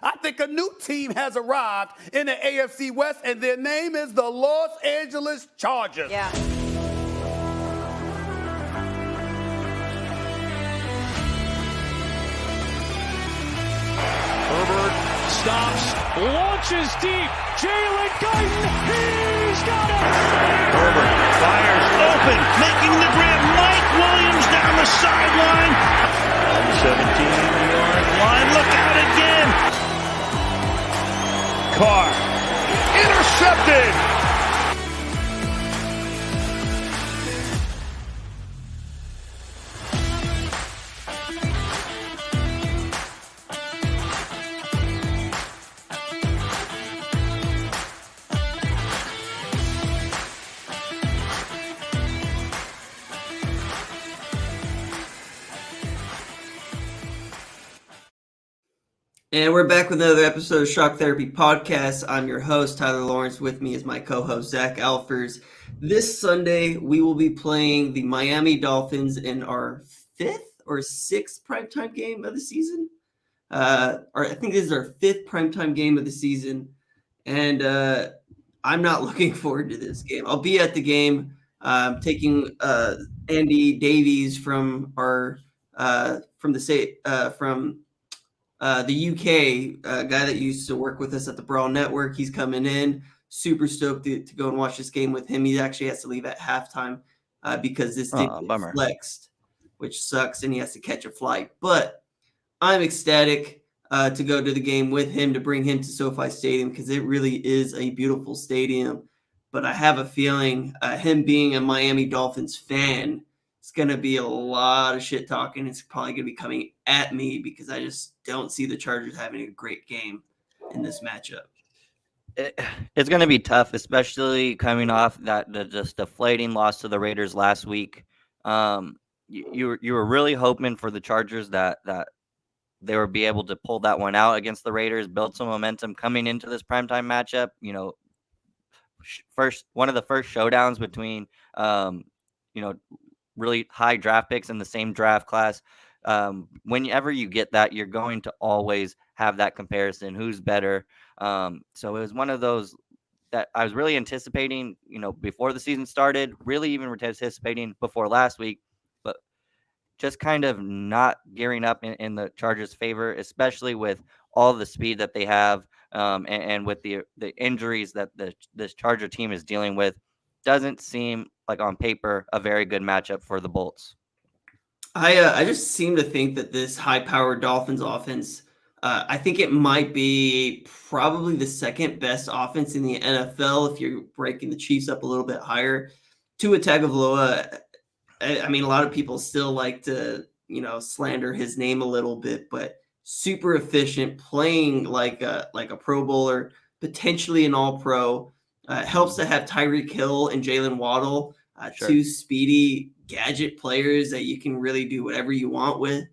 I think a new team has arrived in the AFC West, and their name is the Los Angeles Chargers. Yeah. Herbert stops, launches deep. Jaylen Guyton, he's got it! Herbert fires open, making the grab. Mike Williams down the sideline. 17-yard line, look out again. Carr, intercepted. And we're back with another episode of Shock Therapy Podcast. I'm your host, Tyler Lawrence. With me is my co-host, Zach Alfers. This Sunday, we will be playing the Miami Dolphins in our fifth or sixth primetime game of the season. I think this is our fifth primetime game of the season. And I'm not looking forward to this game. I'll be at the game taking Andy Davies from our the UK guy that used to work with us at the Brawl Network. He's coming in. Super stoked to go and watch this game with him. He actually has to leave at halftime because this thing gets flexed, which sucks, and he has to catch a flight. But I'm ecstatic to go to the game with him, to bring him to SoFi Stadium, because it really is a beautiful stadium. But I have a feeling him being a Miami Dolphins fan, it's going to be a lot of shit talking. It's probably going to be coming at me because I just don't see the Chargers having a great game in this matchup. It's going to be tough, especially coming off that just deflating loss to the Raiders last week. You were really hoping for the Chargers that they would be able to pull that one out against the Raiders, build some momentum coming into this primetime matchup. You know, one of the first showdowns between really high draft picks in the same draft class. Whenever you get that, you're going to always have that comparison. Who's better? So it was one of those that I was really anticipating, before the season started, really even anticipating before last week, but just kind of not gearing up in the Chargers' favor, especially with all the speed that they have and with the injuries that this Charger team is dealing with. Doesn't seem like on paper a very good matchup for the Bolts. I just seem to think that this high-powered Dolphins offense, I think it might be probably the second best offense in the NFL if you're breaking the Chiefs up a little bit higher. Tua Tagovailoa, I mean, a lot of people still like to, slander his name a little bit, but super efficient, playing like a Pro Bowler, potentially an All-Pro. Helps to have Tyreek Hill and Jaylen Waddle, Sure. Two speedy gadget players that you can really do whatever you want with.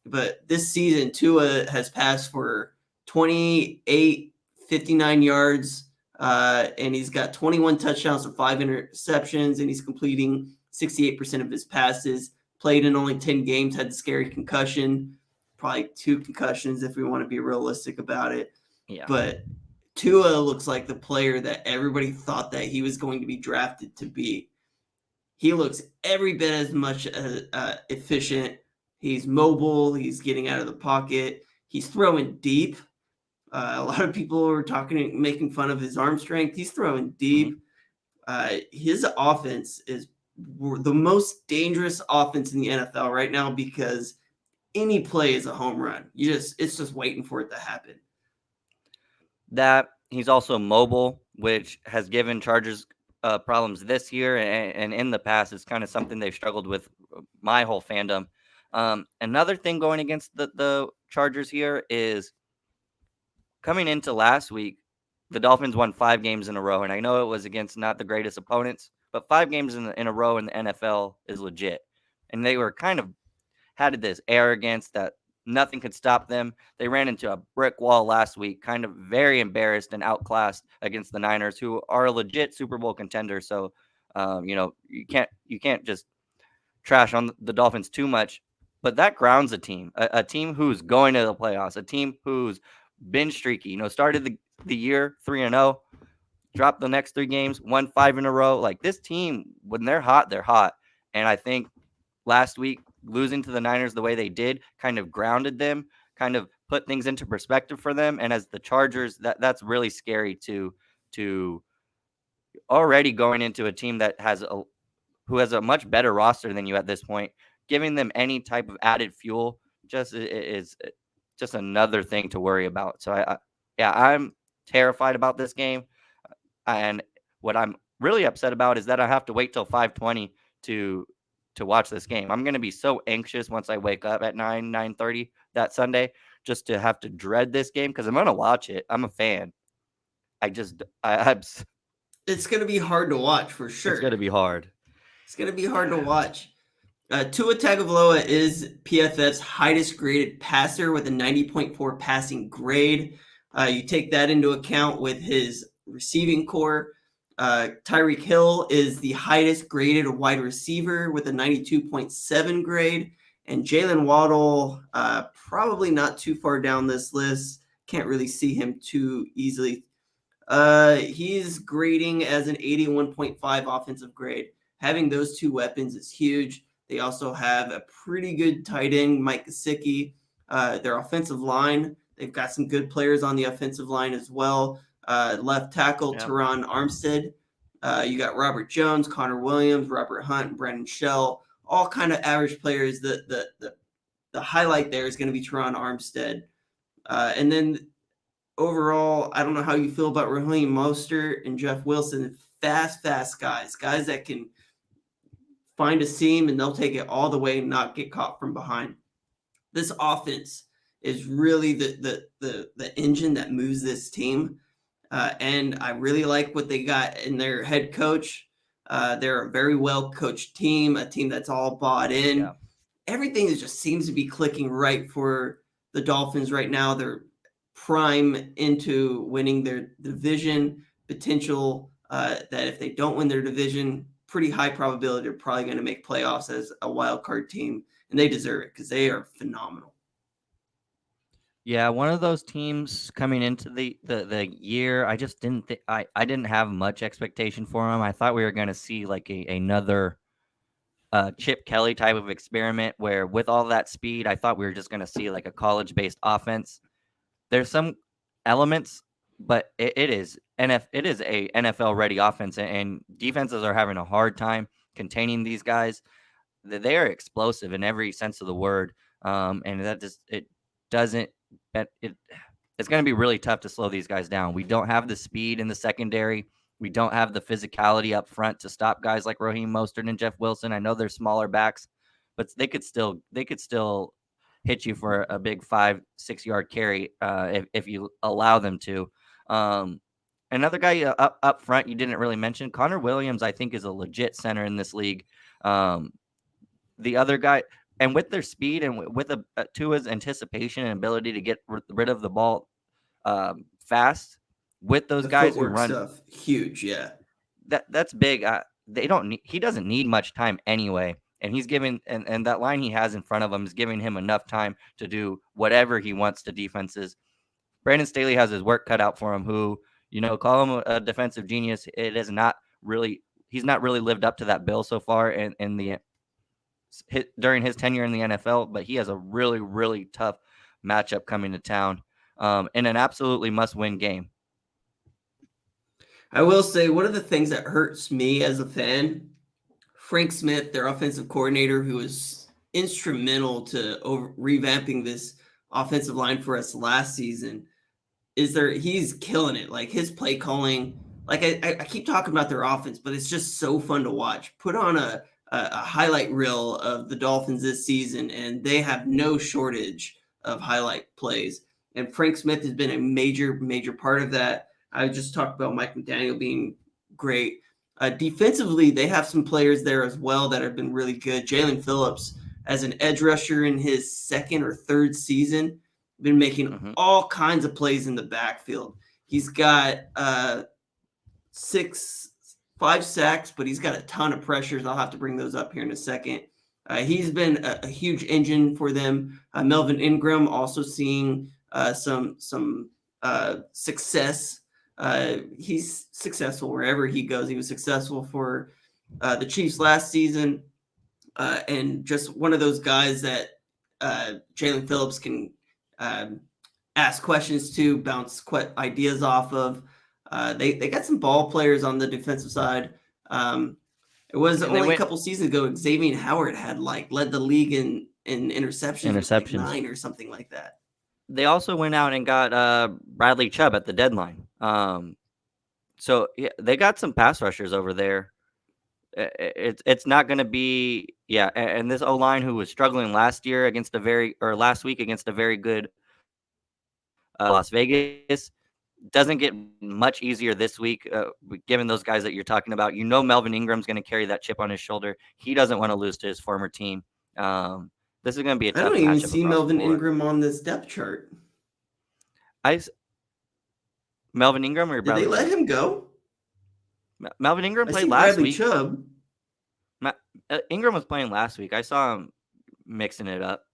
But this season, Tua has passed for 58, 59 yards, and he's got 21 touchdowns and 5 interceptions, and he's completing 68% of his passes. Played in only 10 games, had the scary concussion, probably 2 concussions if we want to be realistic about it. Yeah. But Tua looks like the player that everybody thought that he was going to be drafted to be. He looks every bit as much efficient. He's mobile. He's getting out of the pocket. He's throwing deep. A lot of people are making fun of his arm strength. He's throwing deep. His offense is the most dangerous offense in the NFL right now because any play is a home run. It's just waiting for it to happen. That he's also mobile, which has given Chargers problems this year and in the past. It's kind of something they've struggled with my whole fandom. Another thing going against the Chargers here is coming into last week, the Dolphins won 5 games in a row. And I know it was against not the greatest opponents, but 5 games in a row in the NFL is legit. And they were kind of had this arrogance that nothing could stop them. They ran into a brick wall last week, kind of very embarrassed and outclassed against the Niners, who are a legit Super Bowl contender. So, you can't just trash on the Dolphins too much. But that grounds a team who's going to the playoffs, a team who's been streaky. Started the year 3-0, dropped the next 3 games, won 5 in a row. Like, this team, when they're hot, they're hot. And I think last week, losing to the Niners the way they did kind of grounded them, kind of put things into perspective for them. And as the Chargers, that's really scary to already going into a team that who has a much better roster than you at this point. Giving them any type of added fuel is just another thing to worry about. So I'm terrified about this game. And what I'm really upset about is that I have to wait till 5:20 to watch this game. I'm going to be so anxious once I wake up at 9:30 that Sunday, just to have to dread this game, because I'm going to watch it. I'm a fan. It's going to be hard to watch for sure. It's going to be hard. It's going to be hard to watch. Tua Tagovailoa is PFF's highest graded passer with a 90.4 passing grade. You take that into account with his receiving core. Tyreek Hill is the highest graded wide receiver with a 92.7 grade. And Jaylen Waddle, probably not too far down this list. Can't really see him too easily. He's grading as an 81.5 offensive grade. Having those two weapons is huge. They also have a pretty good tight end, Mike Gesicki. Their offensive line, they've got some good players on the offensive line as well. Left tackle, Teron Armstead. You got Robert Jones, Connor Williams, Robert Hunt, and Brandon Shell. All kind of average players. The highlight there is going to be Teron Armstead. And then overall, I don't know how you feel about Raheem Mostert and Jeff Wilson. Fast guys that can find a seam and they'll take it all the way and not get caught from behind. This offense is really the engine that moves this team. And I really like what they got in their head coach. They're a very well coached team, a team that's all bought in. Yeah. Everything just seems to be clicking right for the Dolphins right now. They're prime into winning their division potential. That if they don't win their division, pretty high probability they're probably going to make playoffs as a wild card team, and they deserve it because they are phenomenal. Yeah, one of those teams coming into the year, I just didn't I didn't have much expectation for them. I thought we were going to see like another Chip Kelly type of experiment where, with all that speed, I thought we were just going to see like a college-based offense. There's some elements, but it is a NFL-ready offense, and defenses are having a hard time containing these guys. They are explosive in every sense of the word, and that just it's going to be really tough to slow these guys down. We don't have the speed in the secondary. We don't have the physicality up front to stop guys like Raheem Mostert and Jeff Wilson. I know they're smaller backs, but they could still hit you for a big 5-6 yard carry if you allow them to. Another guy up front you didn't really mention, Connor Williams, I think, is a legit center in this league. The other guy, and with their speed and with Tua's anticipation and ability to get rid of the ball fast, with those guys who run stuff, huge, yeah. That's big. He doesn't need much time anyway. And he's giving, and that line he has in front of him is giving him enough time to do whatever he wants to defenses. Brandon Staley has his work cut out for him, who, call him a defensive genius. He's not really lived up to that bill so far during his tenure in the NFL, but he has a really, really tough matchup coming to town in an absolutely must-win game. I will say one of the things that hurts me as a fan, Frank Smith, their offensive coordinator, who was instrumental to revamping this offensive line for us last season, he's killing it. Like, his play calling, like I keep talking about their offense, but it's just so fun to watch. Put on a highlight reel of the Dolphins this season, and they have no shortage of highlight plays. And Frank Smith has been a major part of that. I just talked about Mike McDaniel being great. Defensively, they have some players there as well that have been really good. Jaylen Phillips, as an edge rusher in his second or third season, been making all kinds of plays in the backfield. He's got 5 sacks, but he's got a ton of pressures. I'll have to bring those up here in a second. He's been a huge engine for them. Melvin Ingram also seeing some success. He's successful wherever he goes. He was successful for the Chiefs last season, and just one of those guys that Jaylen Phillips can ask questions to, bounce ideas off of. They got some ball players on the defensive side. It was only a couple seasons ago, Xavier Howard had led the league in interceptions. Like 9 or something like that. They also went out and got Bradley Chubb at the deadline. So yeah, they got some pass rushers over there. It's not going to be and this O-line who was struggling last week against a very good Las Vegas doesn't get much easier this week, given those guys that you're talking about. Melvin Ingram's going to carry that chip on his shoulder. He doesn't want to lose to his former team. This is going to be a tough matchup. I don't even see Melvin Ingram on this depth chart. Melvin Ingram or Bradley Did they let him go? Melvin Ingram played last week. Chubb. Ingram was playing last week. I saw him mixing it up.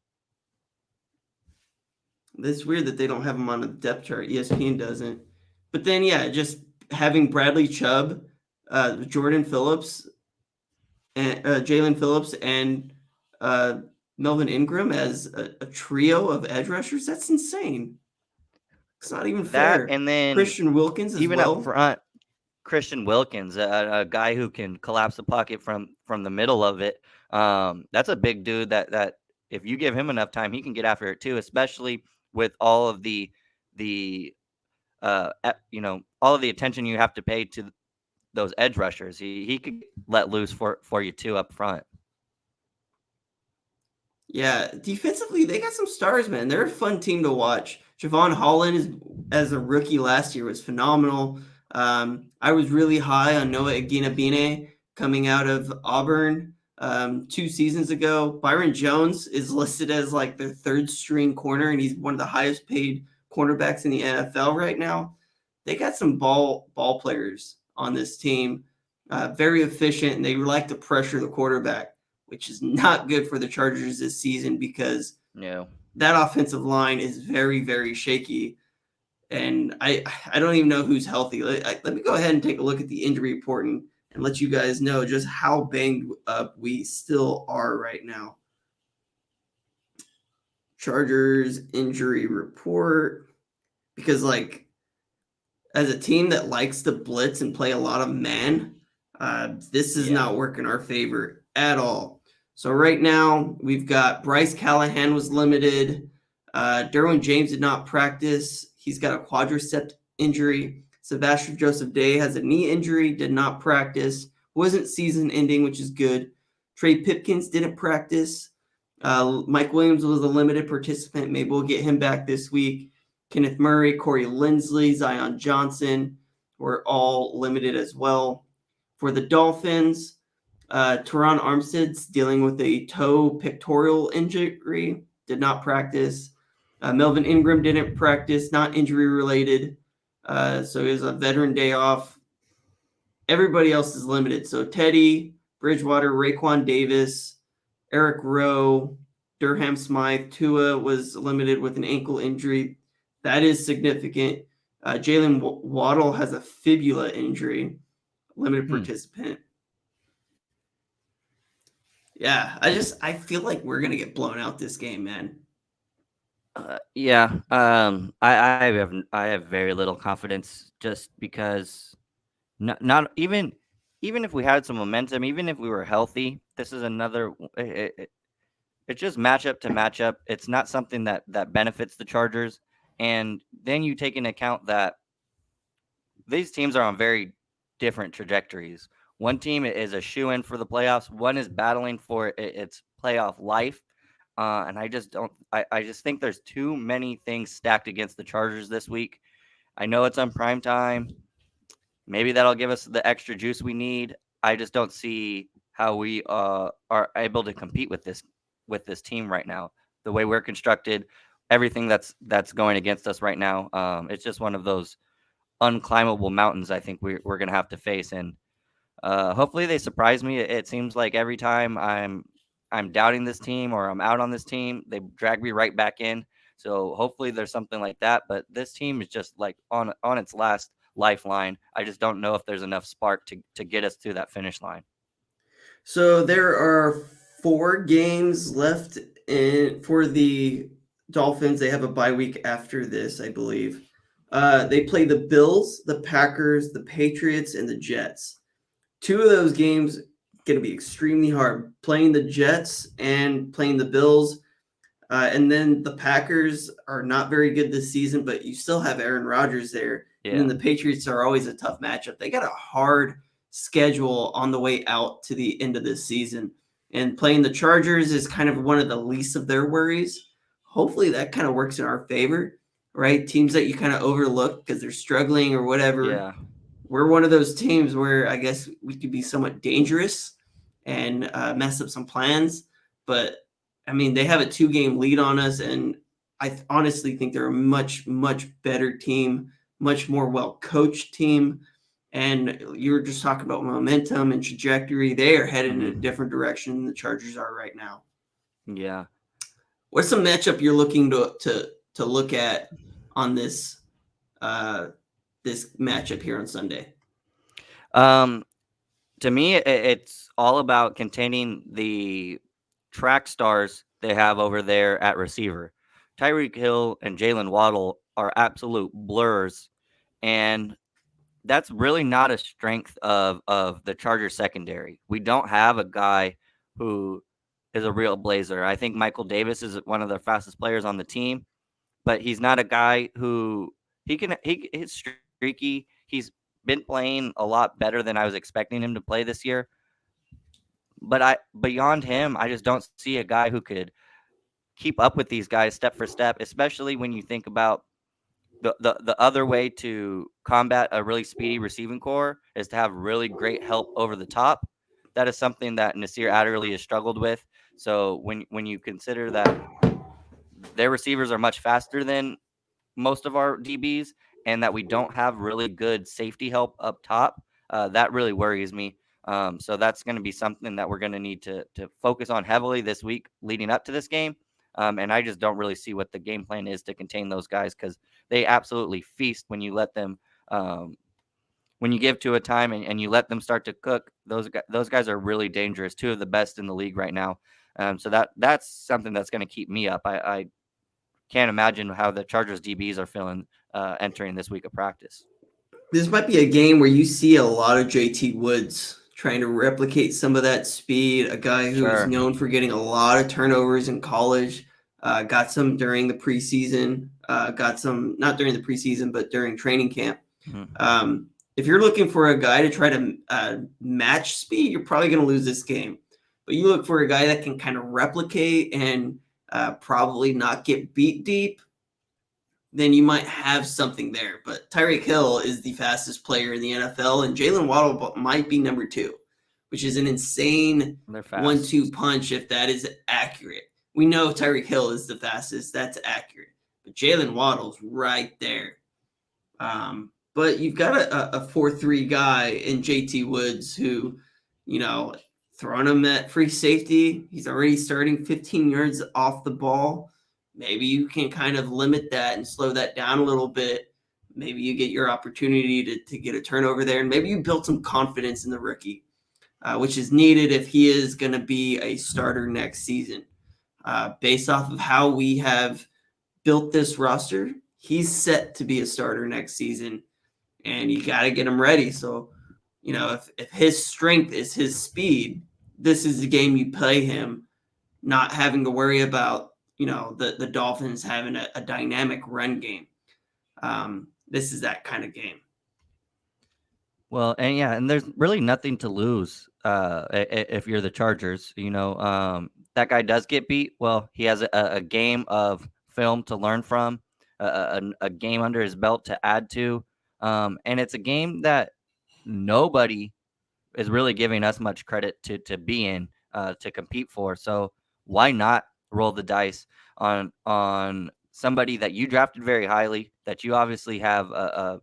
It's weird that they don't have him on the depth chart. ESPN doesn't. But then, just having Bradley Chubb, Jordan Phillips, and Jaylen Phillips, and Melvin Ingram as a trio of edge rushers, that's insane. It's not even fair. And then Christian Wilkins as even well. Up front, Christian Wilkins, a guy who can collapse the pocket from the middle of it. That's a big dude that if you give him enough time, he can get after it too, especially with all of the all of the attention you have to pay to those edge rushers. He could let loose for you too up front. Yeah, defensively, they got some stars, man. They're a fun team to watch. Javon Holland, as a rookie last year, was phenomenal. I was really high on Noah Igbinoghene coming out of Auburn 2 seasons ago. Byron Jones is listed as their third string corner, and he's one of the highest paid cornerbacks in the NFL right now. They got some ball players on this team, very efficient, and they like to pressure the quarterback, which is not good for the Chargers this season because that offensive line is very, very shaky. And I don't even know who's healthy. Let me go ahead and take a look at the injury report and let you guys know just how banged up we still are right now. Chargers injury report. Because, as a team that likes to blitz and play a lot of man, this is not working our favor at all. So right now, we've got Bryce Callahan was limited. Derwin James did not practice. He's got a quadricep injury. Sebastian Joseph Day has a knee injury, did not practice. Wasn't season ending, which is good. Trey Pipkins didn't practice. Mike Williams was a limited participant. Maybe we'll get him back this week. Kenneth Murray, Corey Linsley, Zion Johnson were all limited as well. For the Dolphins, Teron Armstead's dealing with a toe pectoral injury, did not practice. Melvin Ingram didn't practice, not injury related. So it was a veteran day off. Everybody else is limited. So Teddy, Bridgewater, Raekwon Davis, Eric Rowe, Durham Smythe, Tua was limited with an ankle injury. That is significant. Jaylen Waddle has a fibula injury, limited participant. Yeah, I feel like we're gonna get blown out this game, man. I have very little confidence just because not even if we had some momentum, even if we were healthy, this is another. It's just matchup to matchup. It's not something that benefits the Chargers. And then you take into account that these teams are on very different trajectories. One team is a shoe-in for the playoffs. One is battling for its playoff life. And I just think there's too many things stacked against the Chargers this week. I know it's on PrimeTime. Maybe that'll give us the extra juice we need. I just don't see how we are able to compete with this team right now. The way we're constructed, everything that's going against us right now. It's just one of those unclimbable mountains I think we're going to have to face. And hopefully they surprise me. It seems like every time I'm doubting this team or I'm out on this team, they drag me right back in. So hopefully there's something like that. But this team is just like on its last lifeline. I just don't know if there's enough spark to get us to that finish line. So there are 4 games left for the Dolphins. They have a bye week after this, I believe. They play the Bills, the Packers, the Patriots, and the Jets. 2 of those games going to be extremely hard. Playing the Jets and playing the Bills. And then the Packers are not very good this season, but you still have Aaron Rodgers there. Yeah. And then the Patriots are always a tough matchup. They got a hard schedule on the way out to the end of this season. And playing the Chargers is kind of one of the least of their worries. Hopefully that kind of works in our favor, right? Teams that you kind of overlook because they're struggling or whatever. Yeah. We're one of those teams where I guess we could be somewhat dangerous and mess up some plans. But, I mean, they have a 2-game lead on us, and I honestly think they're a much, much better team, much more well-coached team. And you were just talking about momentum and trajectory. They are headed in a different direction than the Chargers are right now. Yeah. What's some matchup you're looking to look at on this this matchup here on Sunday? To me, it's all about containing the track stars they have over there at receiver. Tyreek Hill and Jaylen Waddle are absolute blurs, and that's really not a strength of the Chargers secondary. We don't have a guy who is a real blazer. I think Michael Davis is one of the fastest players on the team, but he's not a guy who he's streaky. He's been playing a lot better than I was expecting him to play this year. But beyond him, I just don't see a guy who could keep up with these guys step for step, especially when you think about the other way to combat a really speedy receiving core is to have really great help over the top. That is something that Nasir Adderley has struggled with. So when you consider that their receivers are much faster than most of our DBs and that we don't have really good safety help up top, that really worries me. So that's going to be something that we're going to need to focus on heavily this week leading up to this game. And I just don't really see what the game plan is to contain those guys because they absolutely feast when you let them, when you give to a time and you let them start to cook. Those guys are really dangerous. 2 of the best in the league right now. So that's something that's going to keep me up. I can't imagine how the Chargers DBs are feeling entering this week of practice. This might be a game where you see a lot of JT Woods trying to replicate some of that speed, a guy who is known for getting a lot of turnovers in college, got some during the preseason, got some not during the preseason, but during training camp. Mm-hmm. If you're looking for a guy to try to match speed, you're probably going to lose this game. But you look for a guy that can kind of replicate and probably not get beat deep, then you might have something there. But Tyreek Hill is the fastest player in the NFL, and Jaylen Waddle might be number 2, which is an insane 1-2 punch if that is accurate. We know Tyreek Hill is the fastest. That's accurate. But Jaylen Waddle's right there. But you've got a 4-3 guy in JT Woods who, throwing him at free safety. He's already starting 15 yards off the ball. Maybe you can kind of limit that and slow that down a little bit. Maybe you get your opportunity to get a turnover there. And maybe you build some confidence in the rookie, which is needed if he is going to be a starter next season. Based off of how we have built this roster, he's set to be a starter next season. And you got to get him ready. So, if his strength is his speed, this is the game you play him, not having to worry about, the Dolphins having a dynamic run game. This is that kind of game. Well, and there's really nothing to lose if you're the Chargers. That guy does get beat. Well, he has a game of film to learn from, a game under his belt to add to. And it's a game that nobody is really giving us much credit to be in, to compete for. So why not roll the dice on somebody that you drafted very highly, that you obviously have a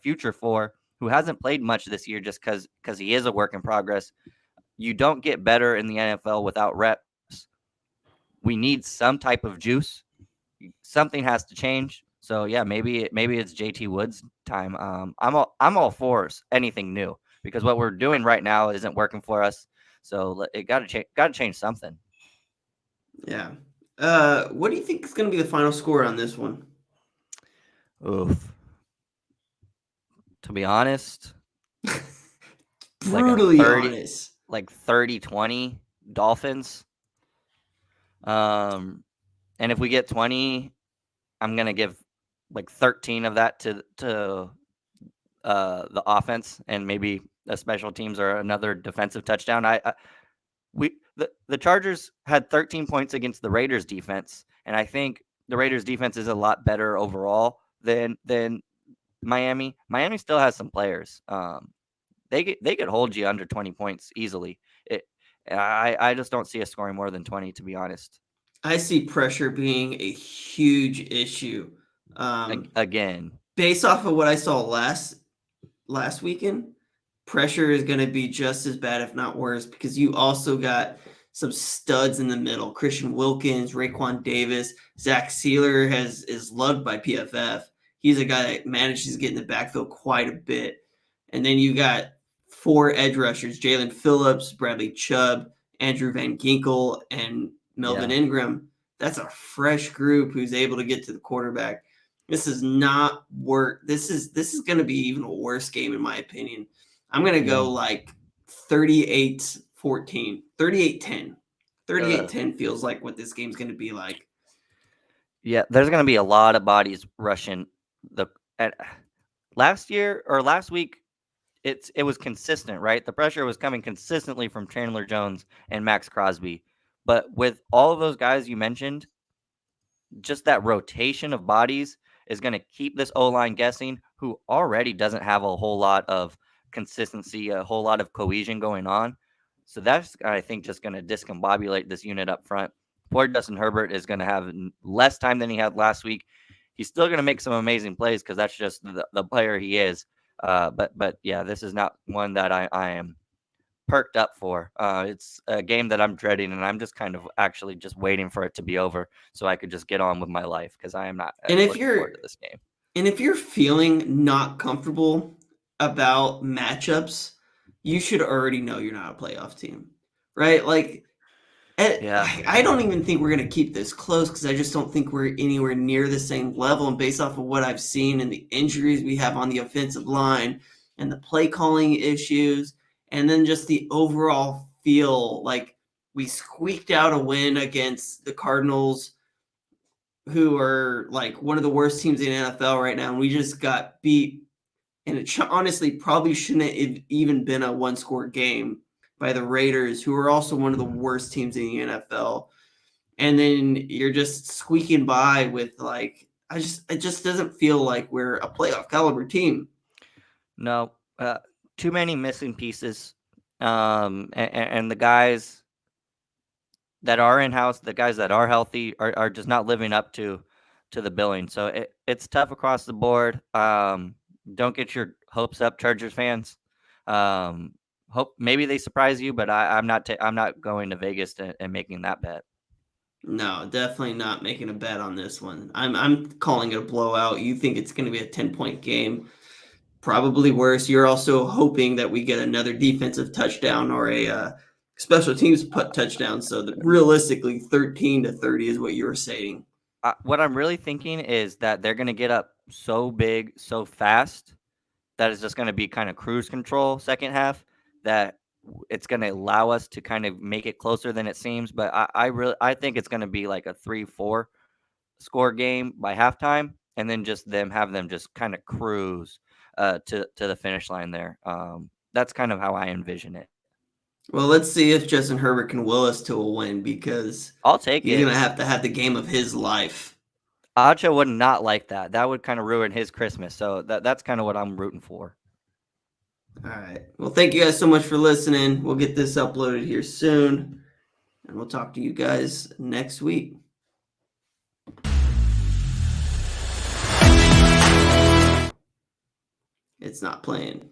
future for, who hasn't played much this year just because he is a work in progress. You don't get better in the NFL without reps. We need some type of juice. something has to change. So yeah, maybe it's JT Woods time. I'm all for anything new because what we're doing right now isn't working for us. So it got to change something. Yeah. What do you think is going to be the final score on this one? Oof. To be honest, Brutally honest. Like 30-20 Dolphins. And if we get 20, I'm gonna give like 13 of that to the offense and maybe a special teams or another defensive touchdown. The Chargers had 13 points against the Raiders defense, and I think the Raiders defense is a lot better overall than Miami. Miami still has some players. They could hold you under 20 points easily. I just don't see us scoring more than 20, to be honest. I see pressure being a huge issue. Again, based off of what I saw last weekend, pressure is going to be just as bad, if not worse, because you also got some studs in the middle. Christian Wilkins, Raekwon Davis, Zach Sealer is loved by PFF. He's a guy that manages to get in the backfield quite a bit. And then you got 4 edge rushers, Jaylen Phillips, Bradley Chubb, Andrew Van Ginkel, and Melvin Ingram. That's a fresh group who's able to get to the quarterback. This is not work. This is going to be even a worse game, in my opinion. I'm going to go like 38-14, 38-10. 38-10 feels like what this game's going to be like. Yeah, there's going to be a lot of bodies rushing. Last week, it was consistent, right? The pressure was coming consistently from Chandler Jones and Max Crosby. But with all of those guys you mentioned, just that rotation of bodies is going to keep this O-line guessing, who already doesn't have a whole lot of consistency, a whole lot of cohesion going on. So that's, I think, just going to discombobulate this unit up front. Poor Justin Herbert is going to have less time than he had last week. He's still going to make some amazing plays because that's just the player he is. But yeah, this is not one that I am perked up for. It's a game that I'm dreading, and I'm just kind of actually just waiting for it to be over so I could just get on with my life because I am not looking forward to this game. And if you're feeling not comfortable about matchups, you should already know you're not a playoff team, right? Like, I don't even think we're going to keep this close because I just don't think we're anywhere near the same level. And based off of what I've seen and the injuries we have on the offensive line and the play calling issues, and then just the overall feel like we squeaked out a win against the Cardinals, who are like one of the worst teams in the NFL right now. And we just got beat. And it honestly probably shouldn't have even been a one-score game by the Raiders, who are also one of the worst teams in the NFL. And then you're just squeaking by with like, it just doesn't feel like we're a playoff caliber team. No, too many missing pieces. And the guys that are in-house, the guys that are healthy are just not living up to the billing. So it's tough across the board. Don't get your hopes up, Chargers fans. Hope maybe they surprise you, but I'm not going to Vegas and making that bet. No, definitely not making a bet on this one. I'm calling it a blowout. You think it's going to be a 10-point game? Probably worse. You're also hoping that we get another defensive touchdown or a special teams touchdown. So that realistically, 13-30 is what you were saying. What I'm really thinking is that they're going to get up so big, so fast that it's just going to be kind of cruise control second half, that it's going to allow us to kind of make it closer than it seems. But I think it's going to be like a 3-4 score game by halftime, and then just have them just kind of cruise to the finish line there. That's kind of how I envision it. Well, let's see if Justin Herbert can will us to a win, because I'll take it. He's going to have the game of his life. Acha would not like that. That would kind of ruin his Christmas. So that's kind of what I'm rooting for. All right. Well, thank you guys so much for listening. We'll get this uploaded here soon, and we'll talk to you guys next week. It's not playing.